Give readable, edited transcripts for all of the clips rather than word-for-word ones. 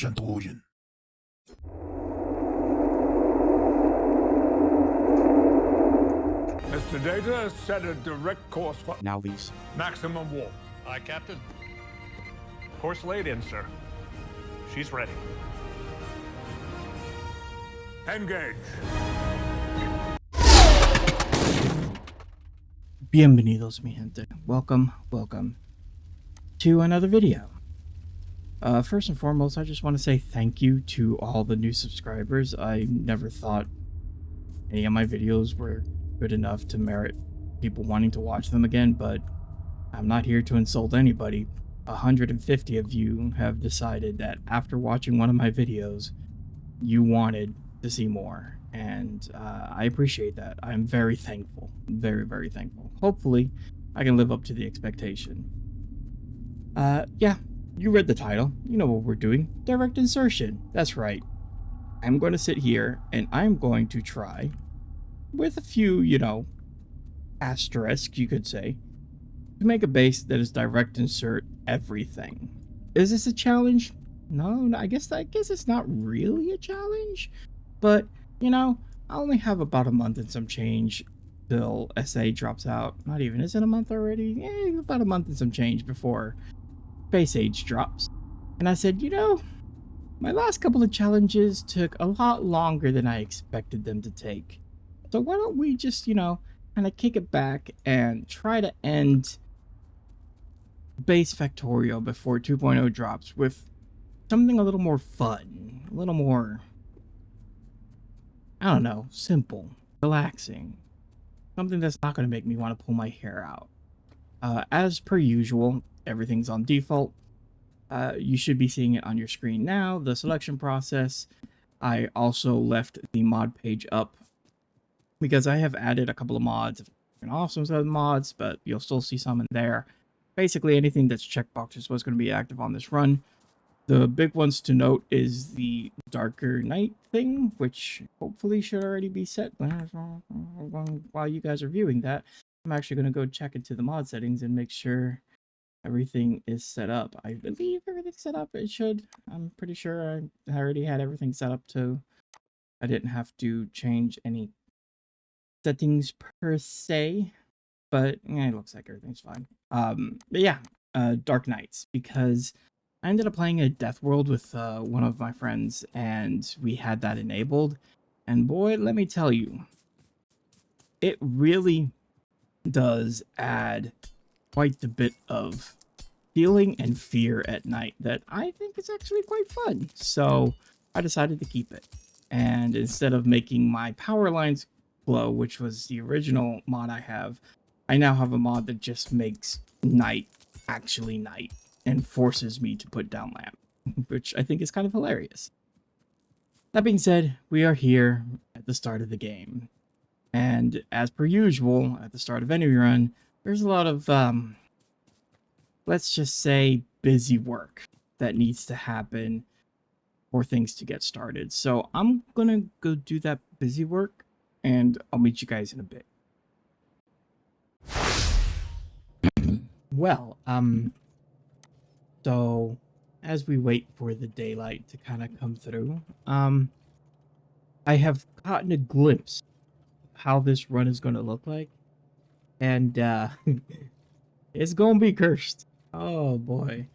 Shantogen. Mr. Data has set a direct course for Now these. maximum warp. Aye, Captain. Course laid in, sir. She's ready. Engage. Bienvenidos, mi gente. Welcome to another video. First and foremost, I just want to say thank you to all the new subscribers. I never thought any of my videos were good enough to merit people wanting to watch them again, but I'm not here to insult anybody. 150 of you have decided that after watching one of my videos, you wanted to see more, and I appreciate that. I'm very thankful. Very, very thankful. Hopefully, I can live up to the expectation. Yeah, you read the title. You know what we're doing. Direct insertion. That's right. I'm going to sit here, and I'm going to try, with a few, asterisks, you could say, to make a base that is direct insert everything. Is this a challenge? No, I guess it's not really a challenge. But, I only have about a month and some change till SA drops out. Not even, is it a month already? Yeah, about a month and some change before Space Age drops. And I said, my last couple of challenges took a lot longer than I expected them to take. So why don't we just, kind of kick it back and try to end base Factorio before 2.0 drops with something a little more fun, a little more, I don't know, simple, relaxing, something that's not going to make me want to pull my hair out. As per usual, everything's on default. You should be seeing it on your screen now, the selection process. I also left the mod page up because I have added a couple of mods, and awesome set of mods, but you'll still see some in there. Basically, anything that's checkboxes was going to be active on this run. The big ones to note is the darker night thing, which hopefully should already be set. While you guys are viewing that, I'm actually going to go check into the mod settings and make sure everything is set up. I believe everything's set up. It should. I'm pretty sure I already had everything set up too. I didn't have to change any settings per se, but it looks like everything's fine. But yeah, Dark Nights, because I ended up playing a Death World with one of my friends, and we had that enabled. And boy, let me tell you, it really does add quite a bit of feeling and fear at night that I think is actually quite fun. So I decided to keep it. And instead of making my power lines glow, which was the original mod I now have a mod that just makes night actually night and forces me to put down lamp, which I think is kind of hilarious. That being said, we are here at the start of the game. And as per usual, at the start of any run, there's a lot of, let's just say, busy work that needs to happen for things to get started. So I'm gonna go do that busy work, and I'll meet you guys in a bit. Well, so as we wait for the daylight to kind of come through, I have gotten a glimpse of how this run is going to look like, and it's going to be cursed. Oh boy.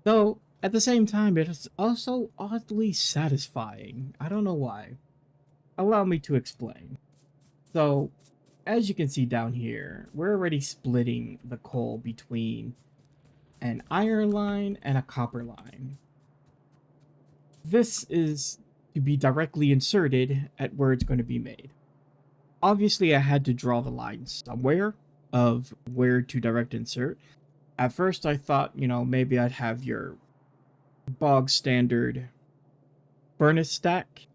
Though at the same time, it is also oddly satisfying. I don't know why. Allow me to explain. So, as you can see down here, we're already splitting the coal between an iron line and a copper line. This is to be directly inserted at where it's going to be made. Obviously, I had to draw the line somewhere of where to direct insert. At first, I thought, maybe I'd have your bog standard furnace stack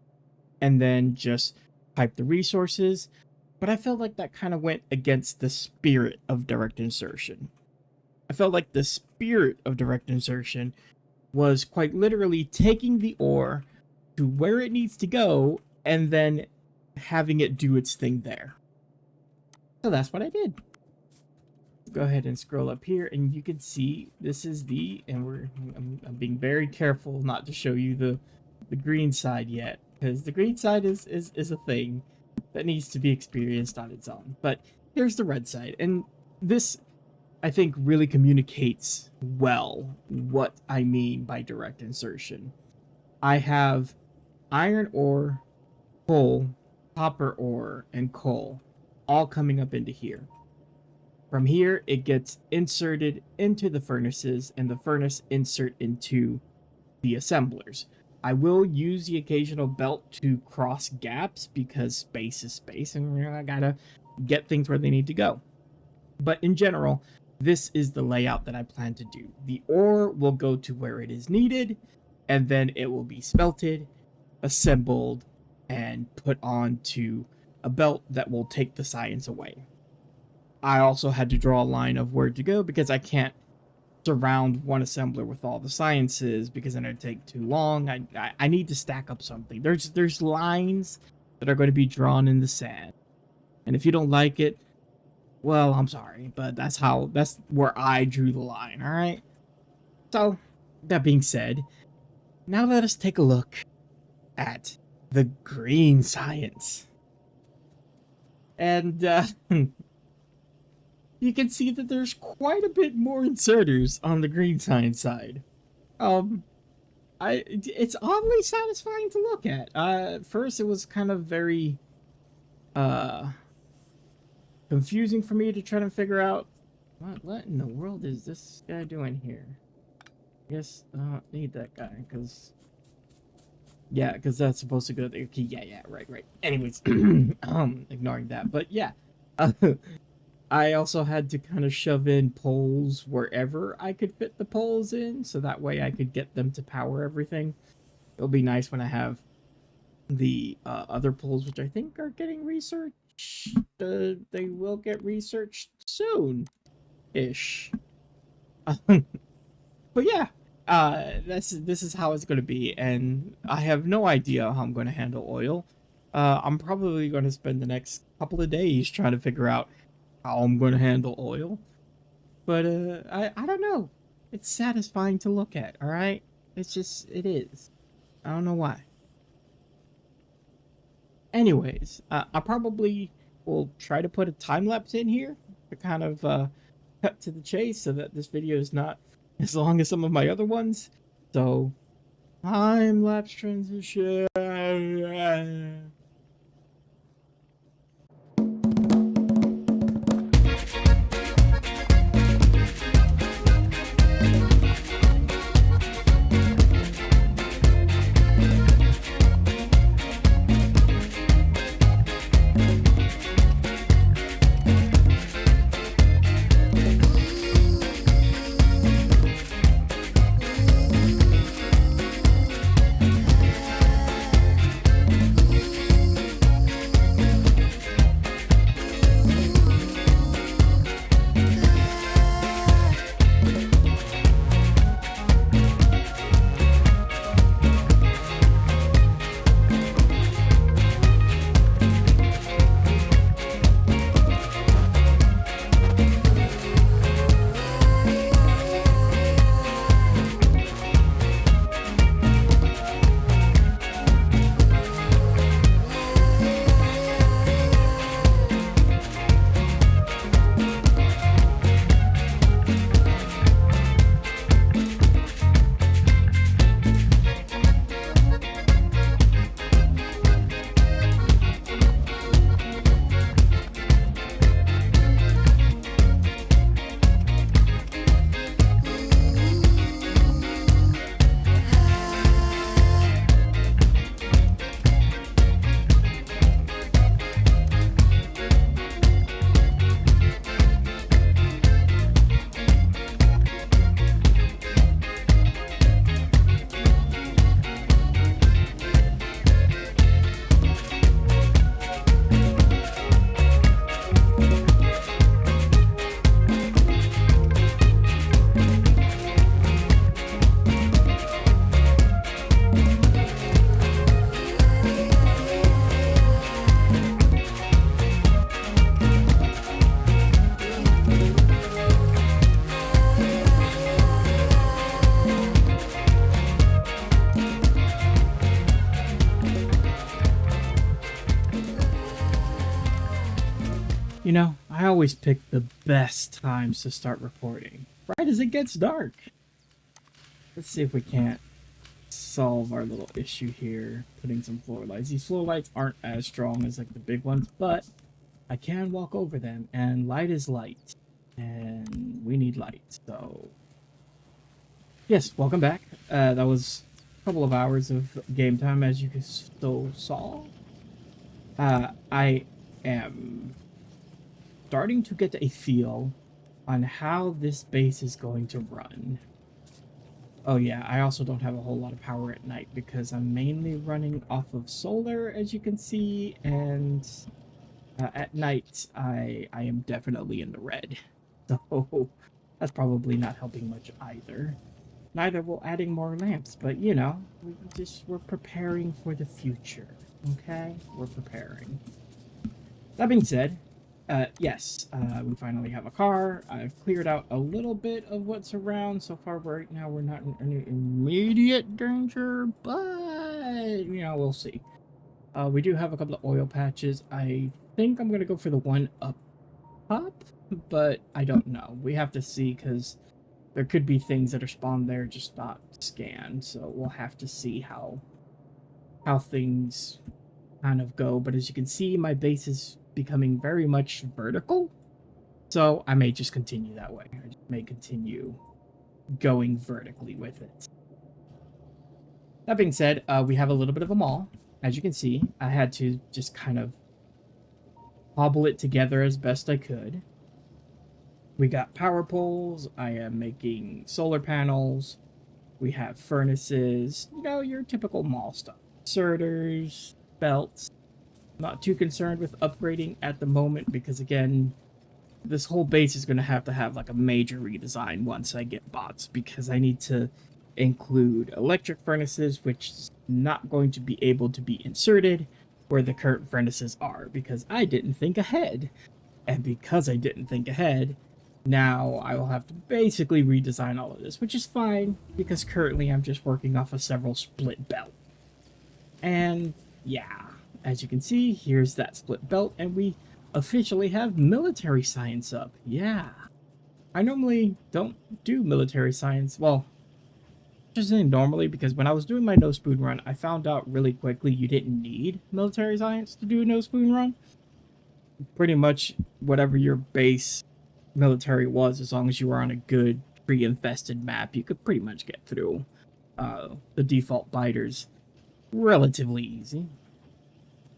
and then just pipe the resources. But I felt like that kind of went against the spirit of direct insertion. I felt like the spirit of direct insertion was quite literally taking the ore to where it needs to go and then having it do its thing there. So that's what I did. Go ahead and scroll up here, and you can see this is the, and I'm being very careful not to show you the green side yet, because the green side is a thing that needs to be experienced on its own. But here's the red side, and this, I think, really communicates well what I mean by direct insertion. I have iron ore, coal, copper ore, and coal all coming up into here. From here, it gets inserted into the furnaces, and the furnace insert into the assemblers. I will use the occasional belt to cross gaps because space is space, and I gotta get things where they need to go. But in general, this is the layout that I plan to do. The ore will go to where it is needed, and then it will be smelted, assembled, and put onto a belt that will take the science away. I also had to draw a line of where to go because I can't surround one assembler with all the sciences because then it'd take too long. I need to stack up something. There's lines that are going to be drawn in the sand. And if you don't like it, well, I'm sorry, but that's where I drew the line, all right? So, that being said, now let us take a look at the green science. And you can see that there's quite a bit more inserters on the green science side. It's oddly satisfying to look at. First, it was kind of very confusing for me to try to figure out what in the world is this guy doing here. I guess I don't need that guy because that's supposed to go there. Okay, yeah, right. Anyways, ignoring that, but yeah. I also had to kind of shove in poles wherever I could fit the poles in, so that way I could get them to power everything. It'll be nice when I have the other poles, which I think are getting researched. They will get researched soon-ish. But yeah, this is how it's going to be, and I have no idea how I'm going to handle oil. I'm probably going to spend the next couple of days trying to figure out how I'm going to handle oil. But I don't know. It's satisfying to look at, all right? It is. I don't know why. Anyways, I probably will try to put a time lapse in here to kind of cut to the chase so that this video is not as long as some of my other ones. So, time lapse transition. You know, I always pick the best times to start recording, right as it gets dark. Let's see if we can't solve our little issue here, putting some floor lights. These floor lights aren't as strong as like the big ones, but I can walk over them, and light is light, and we need light. So yes, welcome back. That was a couple of hours of game time, as you still saw. I am starting to get a feel on how this base is going to run. Oh yeah, I also don't have a whole lot of power at night because I'm mainly running off of solar, as you can see, and at night I am definitely in the red. So that's probably not helping much either. Neither will adding more lamps, but you know, we're preparing for the future, okay? We're preparing. That being said, yes, we finally have a car. I've cleared out a little bit of what's around. So far, right now, we're not in any immediate danger, but, you know, we'll see. We do have a couple of oil patches. I think I'm going to go for the one up top, but I don't know. We have to see, because there could be things that are spawned there, just not scanned. So we'll have to see how things kind of go. But as you can see, my base is becoming very much vertical, so I may just continue that way. I just may continue going vertically with it. That being said, we have a little bit of a mall. As you can see, I had to just kind of hobble it together as best I could. We got power poles. I am making solar panels. We have furnaces, you know, your typical mall stuff. Inserters, belts. Not too concerned with upgrading at the moment because, again, this whole base is going to have like a major redesign once I get bots, because I need to include electric furnaces, which is not going to be able to be inserted where the current furnaces are, because I didn't think ahead. And because I didn't think ahead, now I will have to basically redesign all of this, which is fine because currently I'm just working off of several split belt. And yeah, as you can see, here's that split belt, and we officially have military science up. Yeah. I normally don't do military science. Well, just saying normally, because when I was doing my no spoon run, I found out really quickly you didn't need military science to do a no spoon run. Pretty much whatever your base military was, as long as you were on a good tree-infested map, you could pretty much get through the default biters relatively easy.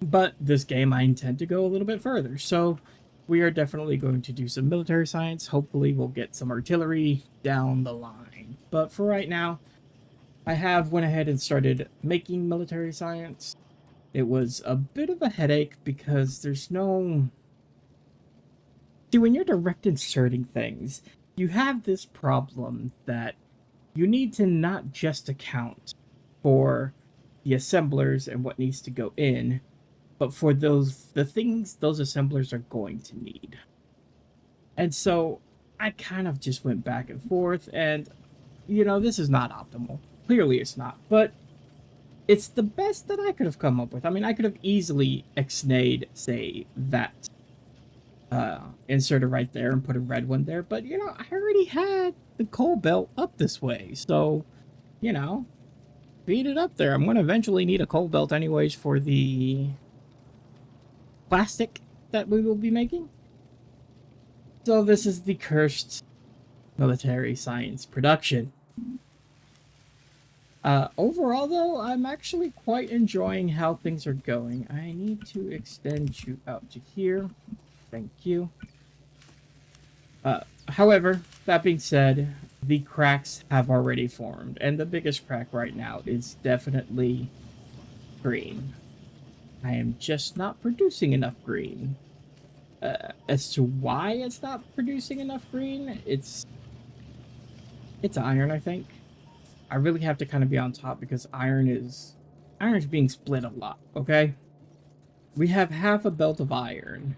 But this game, I intend to go a little bit further, so we are definitely going to do some military science. Hopefully we'll get some artillery down the line. But for right now, I have went ahead and started making military science. It was a bit of a headache because there's no... See, when you're direct inserting things, you have this problem that you need to not just account for the assemblers and what needs to go in, but for the things those assemblers are going to need. And so I kind of just went back and forth, and you know, this is not optimal. Clearly it's not, but it's the best that I could have come up with. I mean, I could have easily ex-nayed, say, that inserter right there and put a red one there, but you know, I already had the coal belt up this way, so you know, feed it up there. I'm going to eventually need a coal belt anyways for the plastic that we will be making. So this is the cursed military science production. Overall though, I'm actually quite enjoying how things are going. I need to extend you out to here. Thank you. However, that being said, the cracks have already formed, and the biggest crack right now is definitely green. I am just not producing enough green. As to why it's not producing enough green, it's iron, I think. I really have to kind of be on top because iron is being split a lot, okay? We have half a belt of iron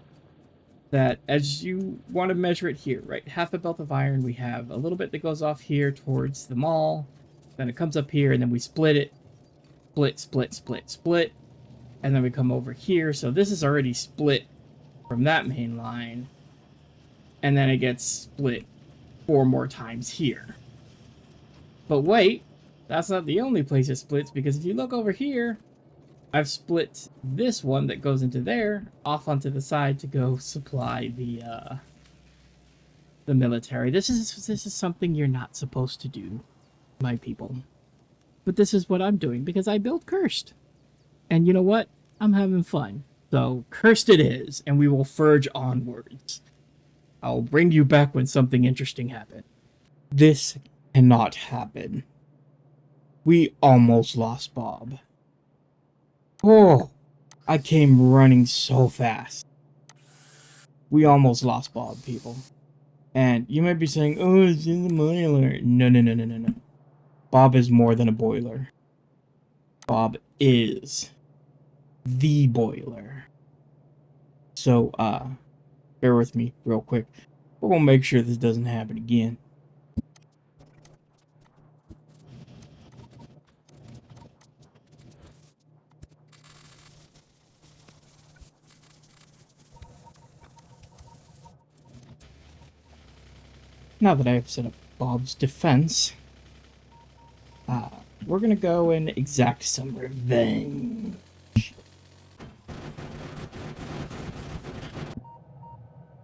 that, as you want to measure it here, right? Half a belt of iron, we have a little bit that goes off here towards the mall, then it comes up here, and then we split it, split, and then we come over here. So this is already split from that main line, and then it gets split 4 more times here. But wait, that's not the only place it splits, because if you look over here, I've split this one that goes into there off onto the side to go supply the military. This is something you're not supposed to do, my people. But this is what I'm doing because I built Cursed. And you know what? I'm having fun. So Cursed it is, and we will forge onwards. I'll bring you back when something interesting happens. This cannot happen. We almost lost Bob. Oh, I came running so fast. We almost lost Bob, people. And you might be saying, oh, it's in the boiler. No. Bob is more than a boiler. Bob is the boiler. So, bear with me real quick. We're gonna make sure this doesn't happen again. Now that I've set up Bob's defense, we're gonna go and exact some revenge.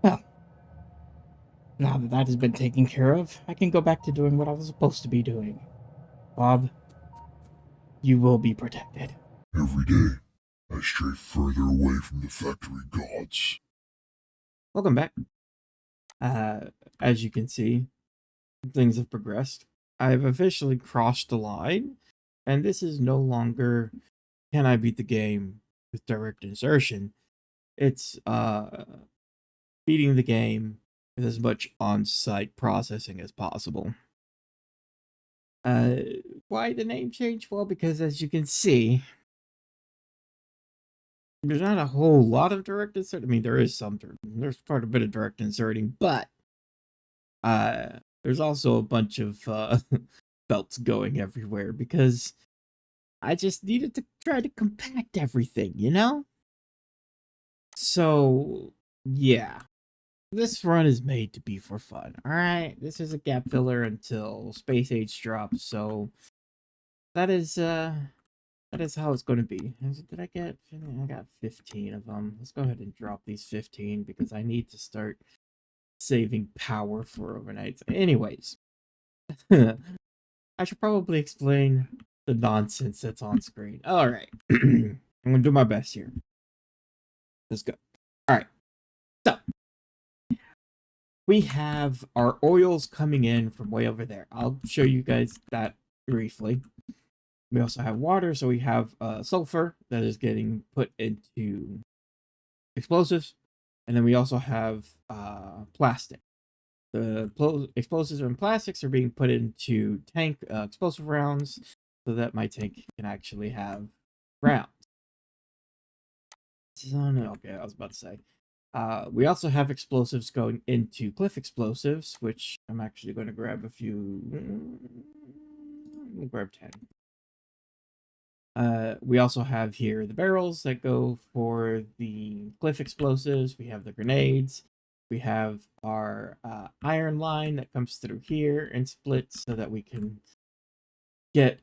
Well, now that that has been taken care of, I can go back to doing what I was supposed to be doing. Bob, you will be protected. Every day, I stray further away from the factory gods. Welcome back. As you can see, things have progressed. I've officially crossed the line, and this is no longer can I beat the game with direct insertion. It's beating the game with as much on-site processing as possible. Why the name change? Well, because as you can see, there's not a whole lot of direct insert. I mean, there is some. There's quite a bit of direct inserting, but there's also a bunch of belts going everywhere because I just needed to try to compact everything, you know? So, yeah. This run is made to be for fun, alright? This is a gap filler until Space Age drops, so that is how it's going to be. Did I get... I got 15 of them. Let's go ahead and drop these 15 because I need to start saving power for overnights. Anyways, I should probably explain the nonsense that's on screen. Alright. I'm going to do my best here. Let's go. Alright. So, we have our oils coming in from way over there. I'll show you guys that briefly. We also have water, so we have sulfur that is getting put into explosives. And then we also have plastic. The explosives and plastics are being put into tank explosive rounds so that my tank can actually have rounds. Okay, I was about to say. We also have explosives going into cliff explosives, which I'm actually going to grab a few. We'll grab 10. We also have here the barrels that go for the cliff explosives. We have the grenades. We have our iron line that comes through here and splits so that we can get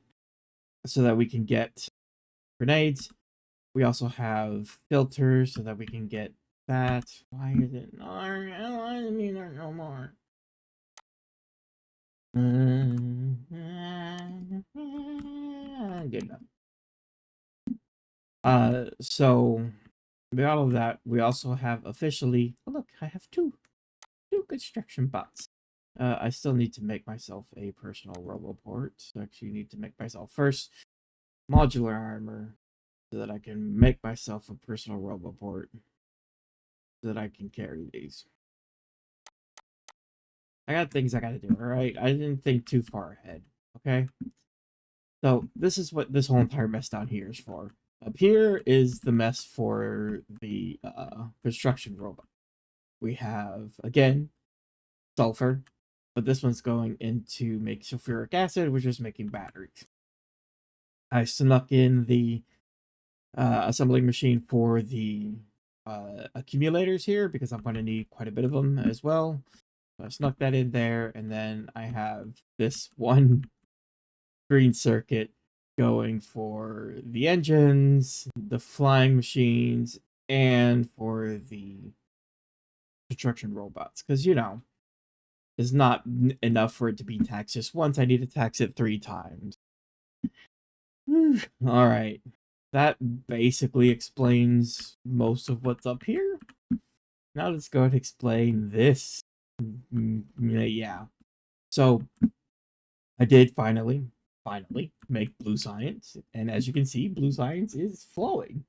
grenades. We also have filters so that we can get that. Why is it not? I don't want to be there no more. Good enough. So with all of that, we also have officially. Oh, look, I have two construction bots. I still need to make myself a personal roboport. So actually, need to make myself first modular armor so that I can make myself a personal roboport so that I can carry these. I got things I gotta do, alright? I didn't think too far ahead, okay? So, this is what this whole entire mess down here is for. Up here is the mess for the construction robot. We have, again, sulfur, but this one's going into make sulfuric acid, which is making batteries. I snuck in the assembling machine for the accumulators here because I'm going to need quite a bit of them as well. So I snuck that in there, and then I have this one green circuit going for the engines, the flying machines, and for the construction robots. Because, you know, it's not enough for it to be taxed just once. I need to tax it 3 times. All right. That basically explains most of what's up here. Now let's go ahead and explain this. Yeah. So I did finally make blue science. And as you can see, blue science is flowing.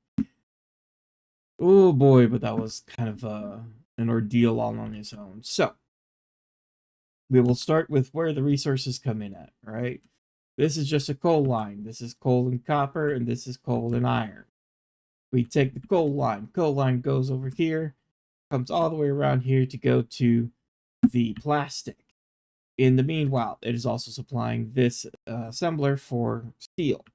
Oh boy, but that was kind of an ordeal all on its own. So we will start with where the resources come in at, right? This is just a coal line. This is coal and copper, and this is coal and iron. We take the coal line. Coal line goes over here, comes all the way around here to go to the plastic. In the meanwhile, it is also supplying this assembler for steel.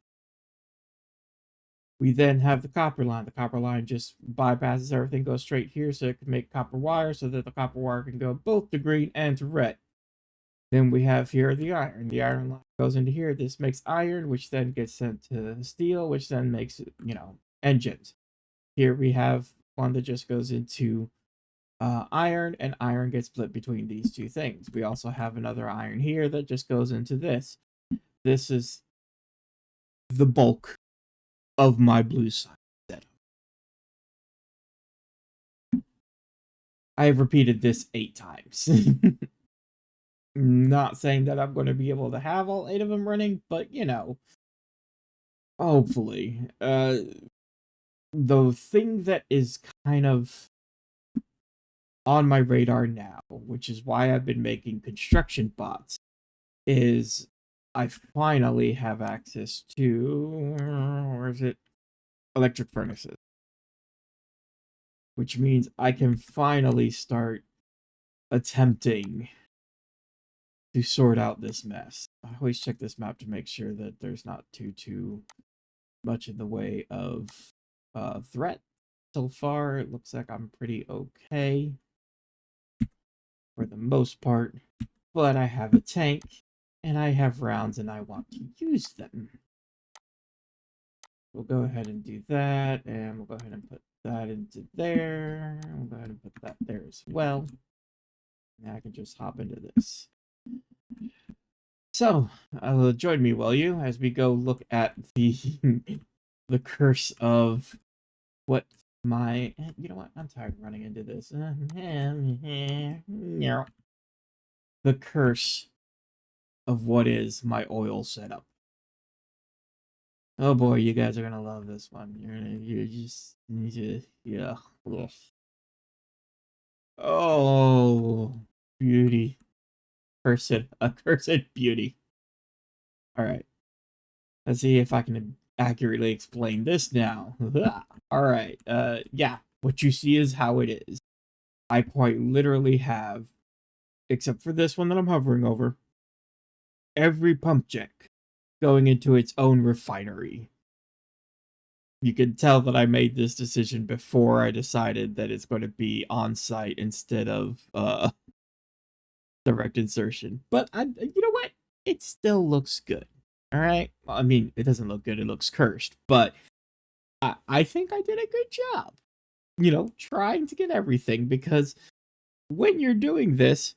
We then have the copper line. The copper line just bypasses everything, goes straight here so it can make copper wire so that the copper wire can go both to green and to red. Then we have here the iron. The iron line goes into here. This makes iron, which then gets sent to steel, which then makes, you know, engines. Here we have one that just goes into iron, and iron gets split between these two things. We also have another iron here that just goes into this. This is the bulk of my blue side setup. I have repeated this 8 times. Not saying that I'm going to be able to have all 8 of them running, but you know, hopefully. The thing that is kind of on my radar now, which is why I've been making construction bots, is I finally have access to, where is it? Electric furnaces. Which means I can finally start attempting to sort out this mess. I always check this map to make sure that there's not too much in the way of threat. So far, it looks like I'm pretty okay for the most part, but I have a tank and I have rounds and I want to use them. We'll go ahead and do that, and we'll go ahead and put that into there. We'll go ahead and put that there as well. Now I can just hop into this. So, join me, will you, as we go look at the the curse of what my... You know what? I'm tired of running into this. The curse of what is my oil setup. Oh boy, you guys are gonna love this one. You're just yeah. Ugh. Oh, beauty. Accursed beauty. All right. Let's see if I can accurately explain this now. All right. Yeah. What you see is how it is. I quite literally have, except for this one that I'm hovering over, every pump jack going into its own refinery. You can tell that I made this decision before I decided that it's going to be on site instead of direct insertion. But you know what? It still looks good. All right. Well, I mean, it doesn't look good. It looks cursed. But I think I did a good job. You know, trying to get everything, because when you're doing this,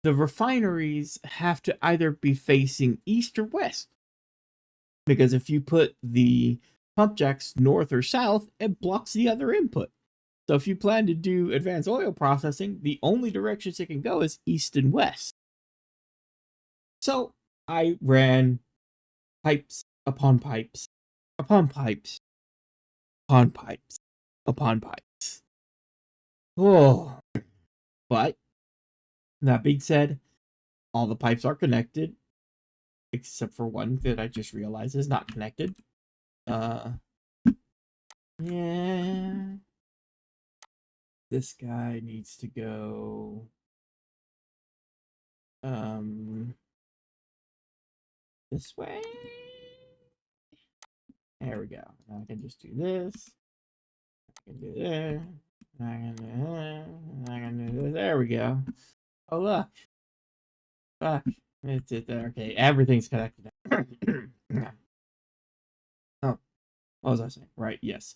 the refineries have to either be facing east or west. Because if you put the pump jacks north or south, it blocks the other input. So if you plan to do advanced oil processing, the only directions it can go is east and west. So I ran pipes upon pipes, upon pipes, upon pipes, upon pipes. Oh, but that being said, all the pipes are connected, except for one that I just realized is not connected. Yeah. This guy needs to go this way. There we go. Now I can just do this. I can do that. There we go. Oh look. Fuck. It's it. Okay, everything's connected. Oh, what was I saying? Right, yes.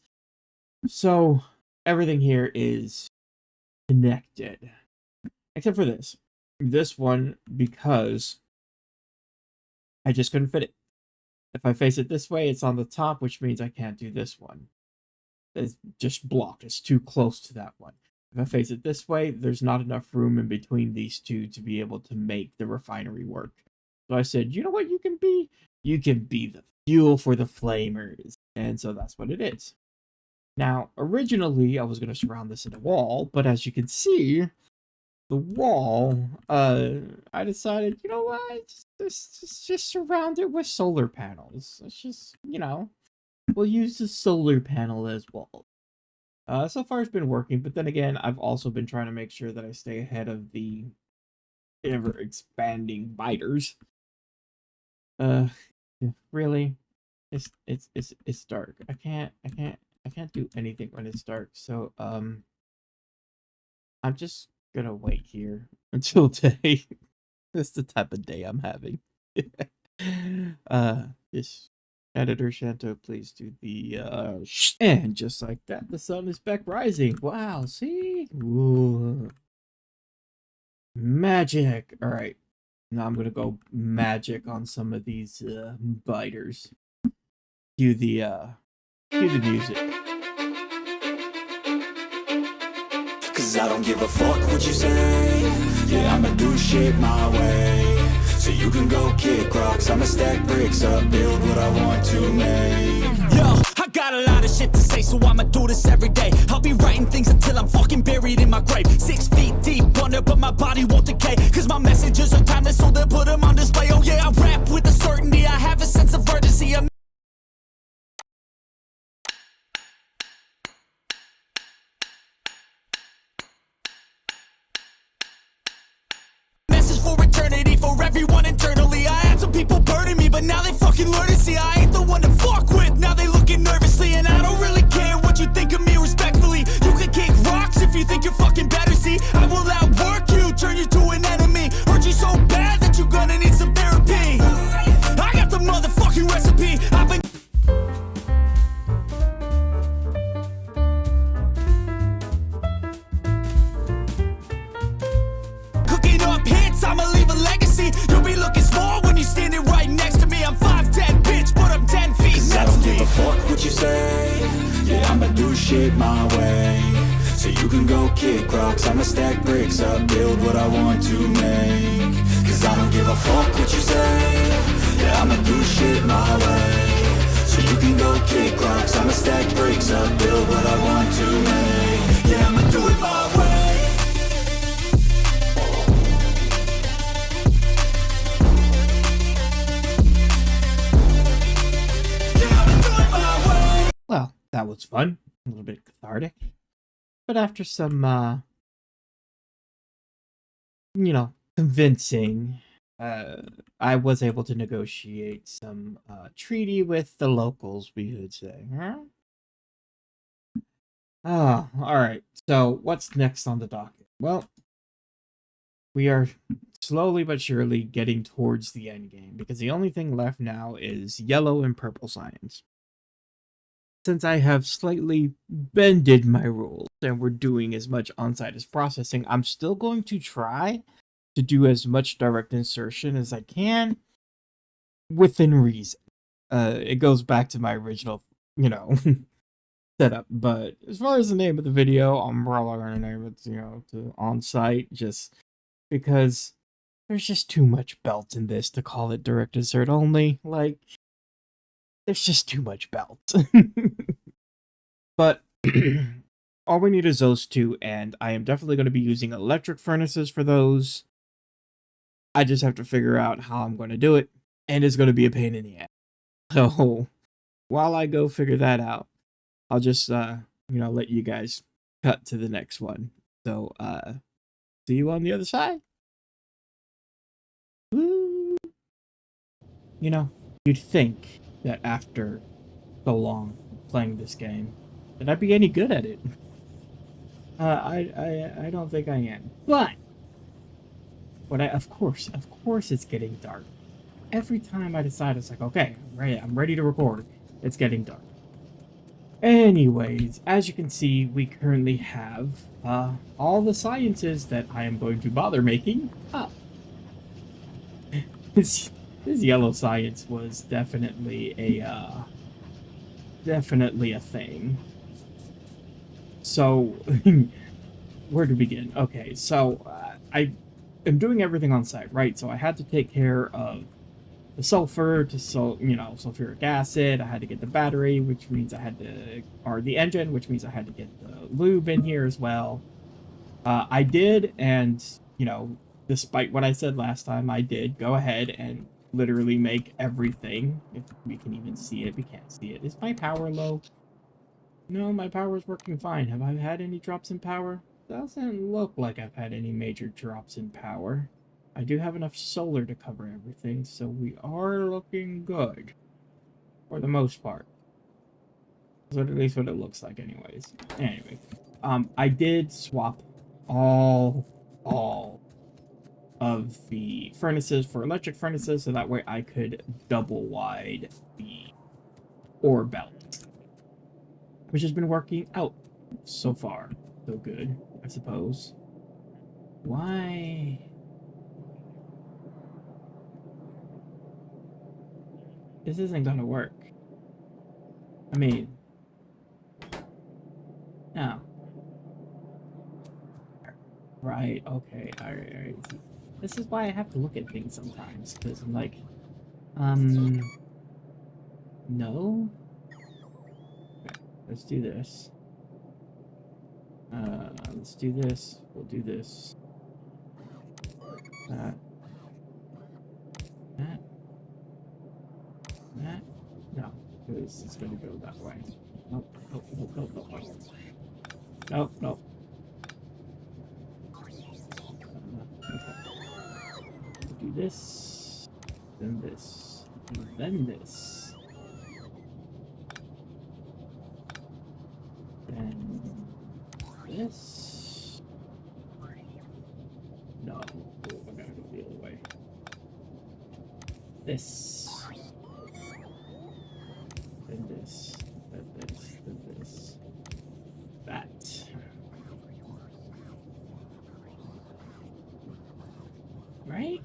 So everything here is connected. Except for this. This one, because I just couldn't fit it. If I face it this way, it's on the top, which means I can't do this one. It's just blocked. It's too close to that one. If I face it this way, there's not enough room in between these two to be able to make the refinery work. So I said, you know what you can be? You can be the fuel for the flamers. And so that's what it is. Now, originally, I was going to surround this in a wall, but as you can see, the wall, I decided, you know what? Just surround it with solar panels. It's just, you know, we'll use the solar panel as well. So far it's been working, but then again, I've also been trying to make sure that I stay ahead of the ever-expanding biters. Really? It's dark. I can't do anything when it's dark. So, I'm just gonna wait here until day. That's the type of day I'm having. This editor Shanto, please do the and just like that, the sun is back rising. Wow, see? Ooh. Magic. All right. Now I'm gonna go magic on some of these biters. Cue the music. Cause I don't give a fuck what you say. Yeah, I'ma do shit my way. So you can go kick rocks, I'ma stack bricks up, build what I want to make. Yo, I got a lot of shit to say, so I'ma do this every day. I'll be writing things until I'm fucking buried in my grave. 6 feet deep under, but my body won't decay. Cause my messages are timeless, so they'll put them on display. Oh yeah, I rap with a certainty, I have a sense of urgency. For eternity, for everyone internally. I had some people burning me, but now they fucking learn to see I ain't the one to fuck with. Now they looking nervously, and I don't really care what you think of me respectfully. You can kick rocks if you think you're fucking better. See, I will outwork you, turn you to an enemy. Hurt you so bad that you're gonna need some therapy. I got the motherfucking recipe. I've been cooking up hits, I'ma leave a legacy. You'll be looking small when you're standing right next to me. I'm 5'10", bitch, but I'm 10 feet. Cause I don't give a fuck what you say. Yeah, I'ma do shit my way. So you can go kick rocks, I'ma stack bricks up, build what I want to make. Cause I don't give a fuck what you say. Yeah, I'ma do shit my way. So you can go kick rocks, I'ma stack bricks up, build what I want to make. Yeah, I'ma do it my way. Well, that was fun. A little bit cathartic. But after some, you know, convincing, I was able to negotiate some treaty with the locals, we would say. Huh? Ah, alright. So, what's next on the docket? Well, we are slowly but surely getting towards the end game, because the only thing left now is yellow and purple science. Since I have slightly bended my rules and we're doing as much on-site as processing, I'm still going to try to do as much direct insertion as I can within reason. It goes back to my original, you know, setup. But as far as the name of the video, I'm probably going to name it, you know, to on-site, just because there's just too much belt in this to call it direct insert only. Like, there's just too much belt. But all we need is those two, and I am definitely going to be using electric furnaces for those. I just have to figure out how I'm going to do it, and it's going to be a pain in the ass. So while I go figure that out, I'll just, you know, let you guys cut to the next one. So, see you on the other side. Woo! You know, you'd think that after so long playing this game, that I'd be any good at it. I don't think I am. But of course it's getting dark. Every time I decide, it's like, okay, I'm ready to record. It's getting dark. Anyways, as you can see, we currently have all the sciences that I am going to bother making up. This yellow science was definitely a thing. So, where to begin? Okay, so I am doing everything on site, right? So I had to take care of the sulfur to sulfuric acid. I had to get the battery, which means I had to, or the engine, which means I had to get the lube in here as well. I did, and despite what I said last time, I did go ahead and literally make everything. If we can even see it, we can't see it. Is my power low? No, my power's working fine. Have I had any drops in power? Doesn't look like I've had any major drops in power. I do have enough solar to cover everything, so we are looking good. For the most part. That's at least what it looks like anyways. Anyway, I did swap all of the furnaces for electric furnaces, so that way I could double wide the ore belt. Which has been working out so far. So good, I suppose. Why? This isn't gonna work. I mean... No. Right, okay, alright. This is why I have to look at things sometimes, because I'm like... No? Okay, let's do this. Let's do this. We'll do this. That. No, because it's going to go that way. Nope. Nope. Okay. Do this, then this, and then this. Then this. No, I gotta go the other way. This. Then this, then this, then this. That. Right?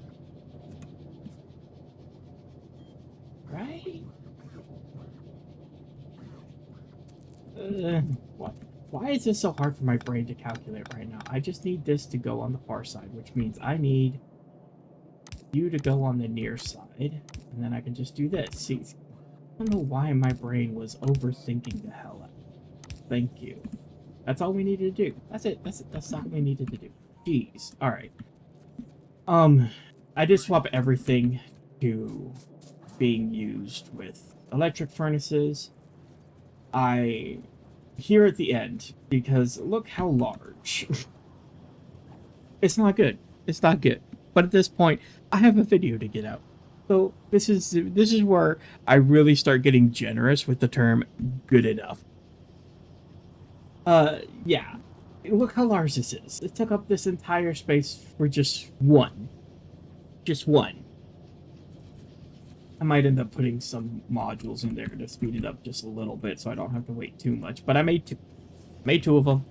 Right? What? Why is this so hard for my brain to calculate right now? I just need this to go on the far side, which means I need you to go on the near side, and then I can just do this. See, I don't know why my brain was overthinking the hell out of it. Thank you. That's all we needed to do. That's it. That's all we needed to do. Jeez. Alright. I did swap everything to being used with electric furnaces. Here at the end, because look how large. It's not good. It's not good. But at this point, I have a video to get out. So this is where I really start getting generous with the term good enough. Yeah. Look how large this is. It took up this entire space for just one. Just one. I might end up putting some modules in there to speed it up just a little bit so I don't have to wait too much. But I made two. Made two of them.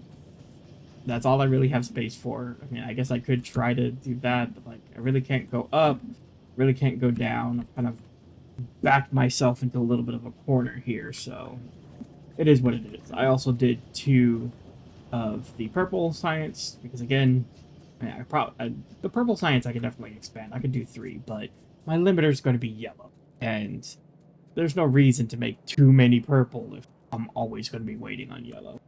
That's all I really have space for. I mean, I guess I could try to do that, but like, I really can't go up. Really can't go down. I've kind of backed myself into a little bit of a corner here, so it is what it is. I also did 2 of the purple science, because again, the purple science I could definitely expand. I could do 3, but my limiter is going to be yellow, and there's no reason to make too many purple if I'm always going to be waiting on yellow.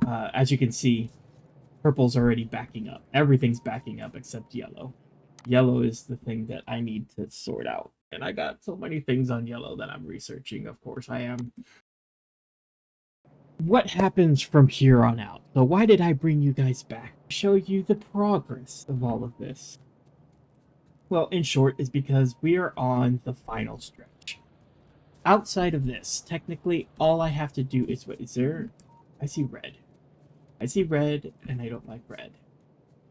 As you can see, purple's already backing up. Everything's backing up except yellow. Yellow is the thing that I need to sort out. And I got so many things on yellow that I'm researching, of course I am. What happens from here on out? So why did I bring you guys back? To show you the progress of all of this. Well, in short, is because we are on the final stretch. Outside of this, technically, all I have to do is... What is there? I see red. I see red, and I don't like red.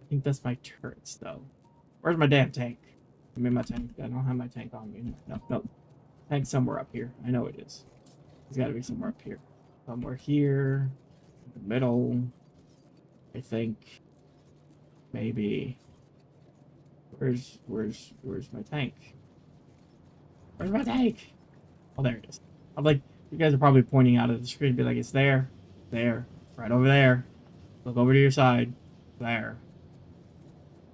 I think that's my turrets, though. Where's my damn tank? Give me my tank. I don't have my tank on me. No. Tank's somewhere up here. I know it is. It's gotta be somewhere up here. Somewhere here. In the middle. I think. Maybe. Where's my tank? Where's my tank? Oh, there it is. I'm like, you guys are probably pointing out at the screen, be like, it's there, right over there. Look over to your side, there.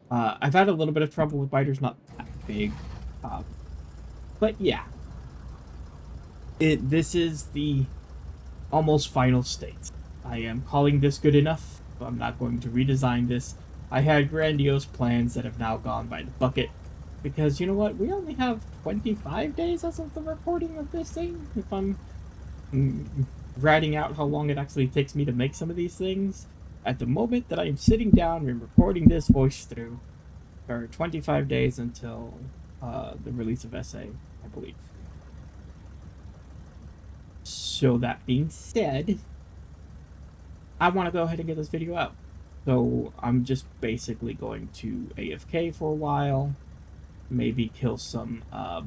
I've had a little bit of trouble with biters, not that big, but yeah. This is the almost final state. I am calling this good enough, so I'm not going to redesign this. I had grandiose plans that have now gone by the bucket. Because, you know what, we only have 25 days as of the recording of this thing. If I'm writing out how long it actually takes me to make some of these things. At the moment that I'm sitting down and recording this voice through, there are 25 days until the release of SA, I believe. So that being said, I want to go ahead and get this video out. So I'm just basically going to AFK for a while. Maybe kill some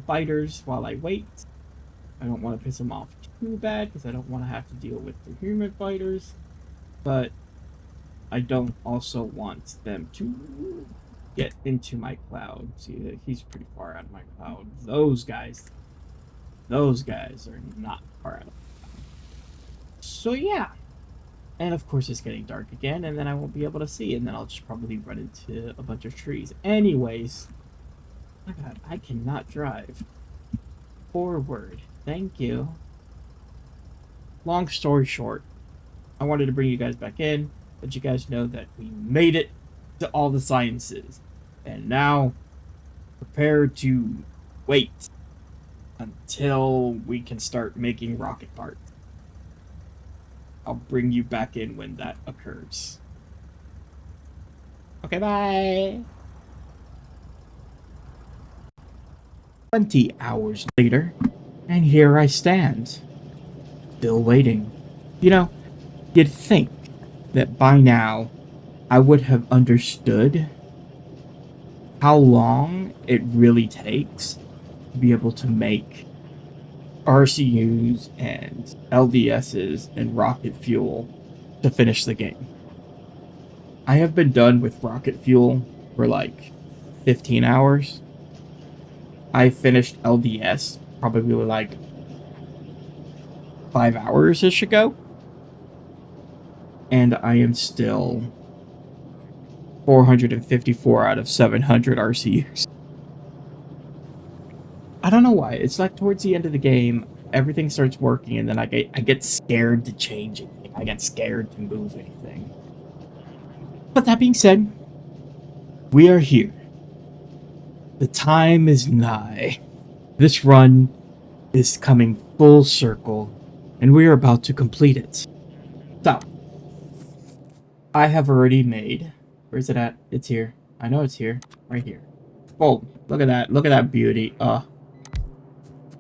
biters while I wait. I don't want to piss them off too bad because I don't want to have to deal with the human biters. But I don't also want them to get into my cloud. See, he's pretty far out of my cloud. Those guys are not far out of my cloud. So yeah. And of course it's getting dark again, and then I won't be able to see, and then I'll just probably run into a bunch of trees. Anyways, oh my god, I cannot drive. Forward. Thank you. Long story short, I wanted to bring you guys back in, let you guys know that we made it to all the sciences. And now, prepare to wait until we can start making rocket parts. I'll bring you back in when that occurs. Okay, bye! 20 hours later, and here I stand. Still waiting. You know, you'd think that by now I would have understood how long it really takes to be able to make RCUs and LDSs and rocket fuel to finish the game. I have been done with rocket fuel for like 15 hours. I finished LDS probably like 5 hours-ish ago. And I am still 454 out of 700 RCUs. I don't know why. It's like towards the end of the game, everything starts working, and then I get scared to change anything. I get scared to move anything. But that being said, we are here. The time is nigh. This run is coming full circle, and we are about to complete it. So, I have already made... Where's it at? It's here. I know it's here. Right here. Oh, look at that. Look at that beauty. I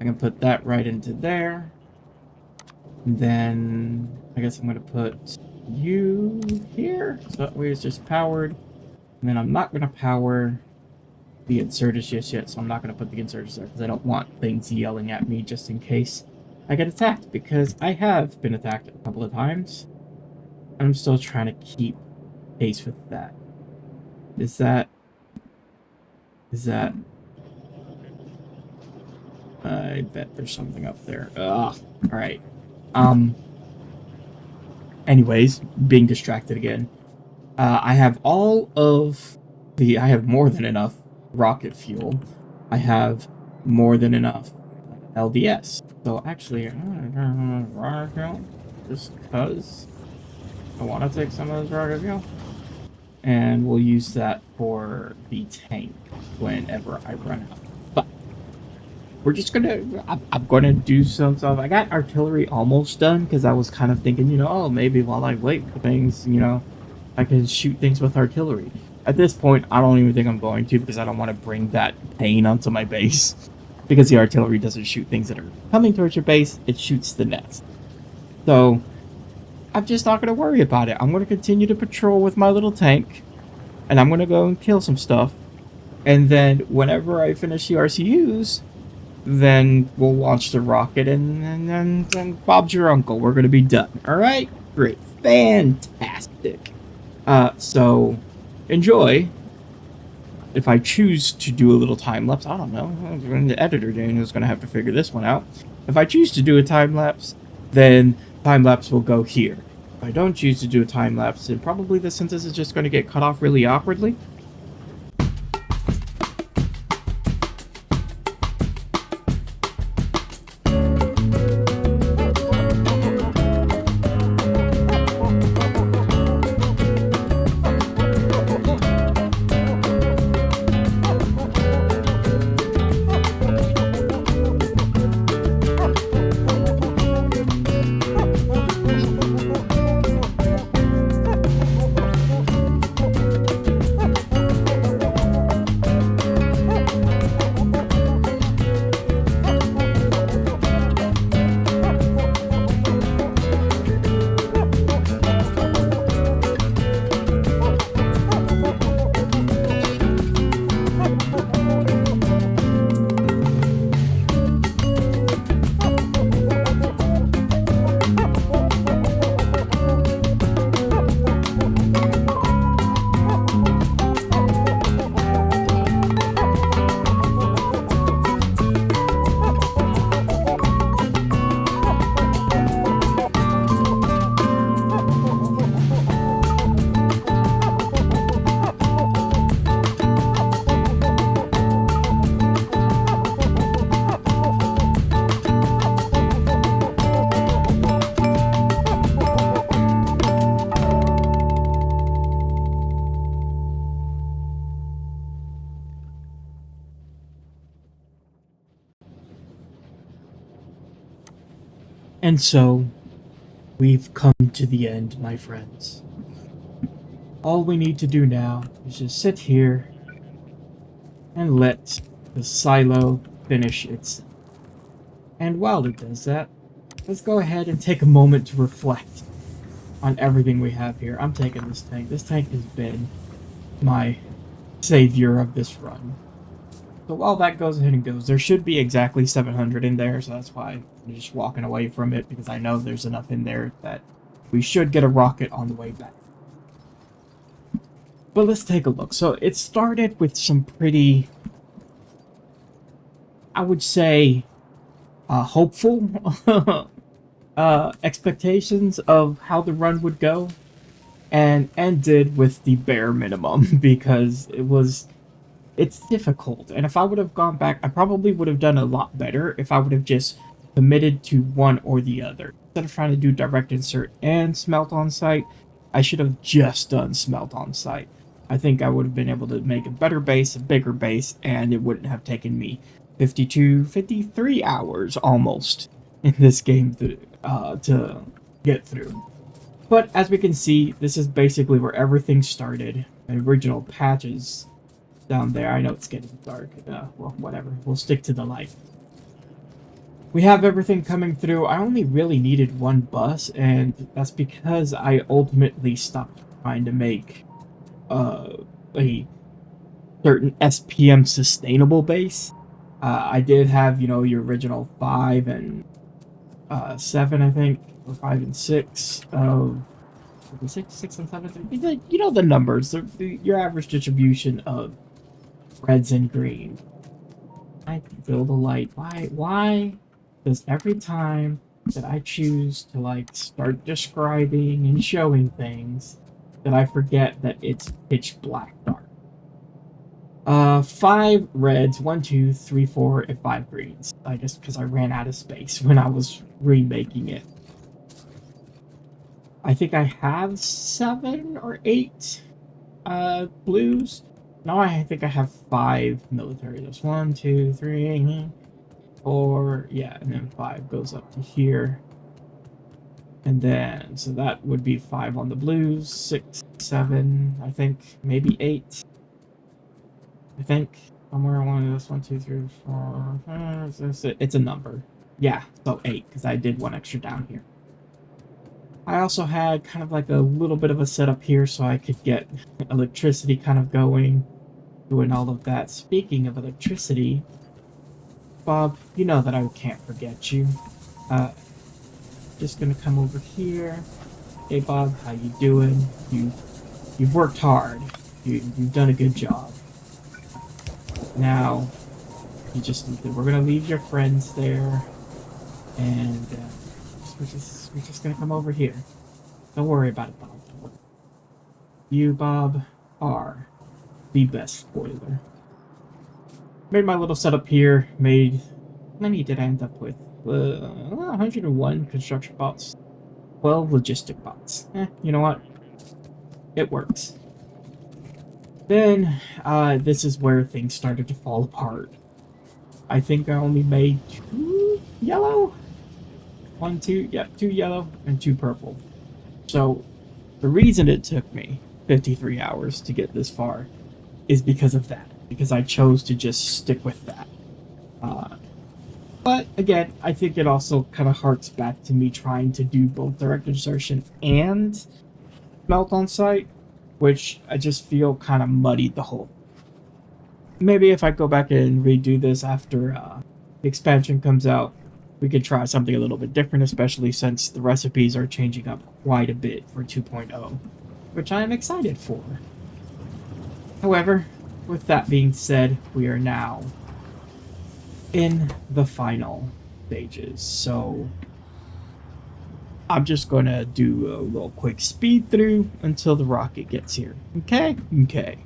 can put that right into there. And then I guess I'm going to put you here. So that way it's just powered. And then I'm not going to power the inserters just yet. So I'm not going to put the inserters there because I don't want things yelling at me just in case I get attacked. Because I have been attacked a couple of times. I'm still trying to keep pace with that. Is that... I bet there's something up there. Ugh. Alright. Anyways, being distracted again. I have all of the... I have more than enough rocket fuel. I have more than enough LDS. So actually, rocket fuel, just because I want to take some of this rocket fuel. And we'll use that for the tank whenever I run out. But we're just gonna... I'm gonna do some stuff. I got artillery almost done because I was kind of thinking, you know, oh, maybe while I wait for things, you know, I can shoot things with artillery. At this point, I don't even think I'm going to because I don't want to bring that pain onto my base. Because the artillery doesn't shoot things that are coming towards your base, it shoots the nest. So, I'm just not going to worry about it. I'm going to continue to patrol with my little tank, and I'm going to go and kill some stuff. And then whenever I finish the RCUs, then we'll launch the rocket, and then Bob's your uncle. We're going to be done. All right? Great. Fantastic. So enjoy. If I choose to do a little time lapse, I don't know. The editor Dane is going to have to figure this one out. If I choose to do a time lapse, then time lapse will go here. If I don't choose to do a time lapse, then probably the sentence is just going to get cut off really awkwardly. And so, we've come to the end, my friends. All we need to do now is just sit here and let the silo finish itself. And while it does that, let's go ahead and take a moment to reflect on everything we have here. I'm taking this tank. This tank has been my savior of this run. So while that goes ahead and goes, there should be exactly 700 in there, so that's why I'm just walking away from it, because I know there's enough in there that we should get a rocket on the way back. But let's take a look. So it started with some pretty, I would say, hopeful expectations of how the run would go, and ended with the bare minimum, because it's difficult. And if I would have gone back, I probably would have done a lot better if I would have just committed to one or the other. Instead of trying to do direct insert and smelt on site, I should have just done smelt on site. I think I would have been able to make a better base, a bigger base, and it wouldn't have taken me 53 hours almost in this game to get through. But as we can see, this is basically where everything started. The original patches down there. I know it's getting dark. Well, whatever. We'll stick to the light. We have everything coming through. I only really needed one bus, and that's because I ultimately stopped trying to make a certain SPM sustainable base. I did have, you know, your original 5 and 7, I think, or 5 and 6 of 6 and 7. You know the numbers. Your average distribution of reds and green. I can build a light. Why does every time that I choose to like start describing and showing things that I forget that it's pitch black dark? 5 reds, 1, 2, 3, 4, and 5 greens. I guess because I ran out of space when I was remaking it. I think I have 7 or 8 blues. Now I think I have 5 military. There's 1, 2, 3, 4, yeah, and then 5 goes up to here. And then, so that would be 5 on the blues, 6, 7, I think, maybe 8. I think somewhere along this 1, 2, 3, 4, 5, 6, it's a number. Yeah, so 8, because I did 1 extra down here. I also had kind of like a little bit of a setup here so I could get electricity kind of going, doing all of that. Speaking of electricity, Bob, you know that I can't forget you. Uh, just gonna come over here. Hey Bob, how you doing? You've worked hard. You've done a good job. Now, you just need to, we're gonna leave your friends there, and we're just gonna come over here. Don't worry about it, Bob. You, Bob, are the best spoiler. Made my little setup here. Made, how many did I end up with? 101 construction bots, 12 logistic bots. You know what? It works. Then, this is where things started to fall apart. I think I only made 2 yellow? 1, 2, yeah, 2 yellow and 2 purple. So, the reason it took me 53 hours to get this far is because of that. Because I chose to just stick with that. But again, I think it also kind of harks back to me trying to do both direct insertion and Smelt on site, which I just feel kind of muddied the whole. Maybe if I go back and redo this after the expansion comes out, we could try something a little bit different, especially since the recipes are changing up quite a bit for 2.0, which I am excited for. However, with that being said, we are now in the final stages, so I'm just gonna do a little quick speed through until the rocket gets here. Okay? Okay.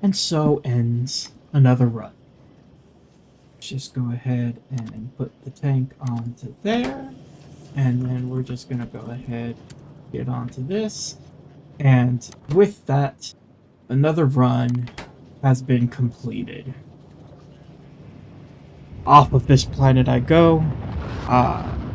And so ends another run. Let's just go ahead and put the tank onto there. And then we're just gonna go ahead, get onto this. And with that, another run has been completed. Off of this planet I go.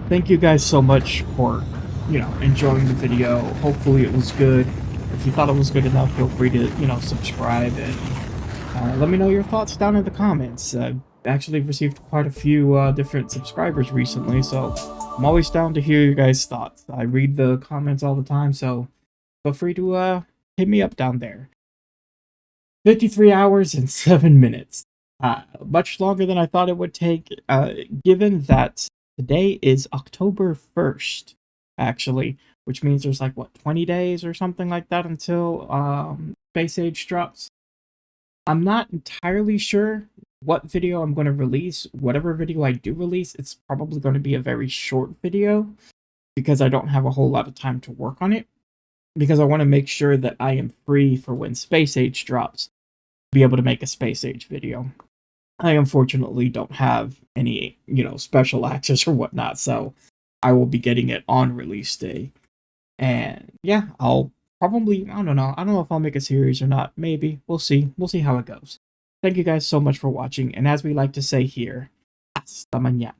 Thank you guys so much for, enjoying the video. Hopefully it was good. If you thought it was good enough, feel free to, subscribe and let me know your thoughts down in the comments. I've actually received quite a few different subscribers recently, so I'm always down to hear your guys' thoughts. I read the comments all the time, so feel free to hit me up down there. 53 hours and 7 minutes. Much longer than I thought it would take, given that today is October 1st, actually, which means there's like, 20 days or something like that until Space Age drops. I'm not entirely sure what video I'm going to release. Whatever video I do release, it's probably going to be a very short video because I don't have a whole lot of time to work on it, because I want to make sure that I am free for when Space Age drops to be able to make a Space Age video. I unfortunately don't have any, special access or whatnot, so I will be getting it on release day. And yeah, I'll probably, I don't know if I'll make a series or not. Maybe. We'll see. We'll see how it goes. Thank you guys so much for watching, and as we like to say here, hasta mañana.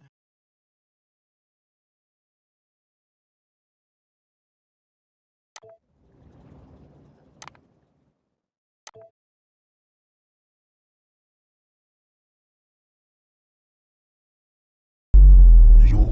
Yo,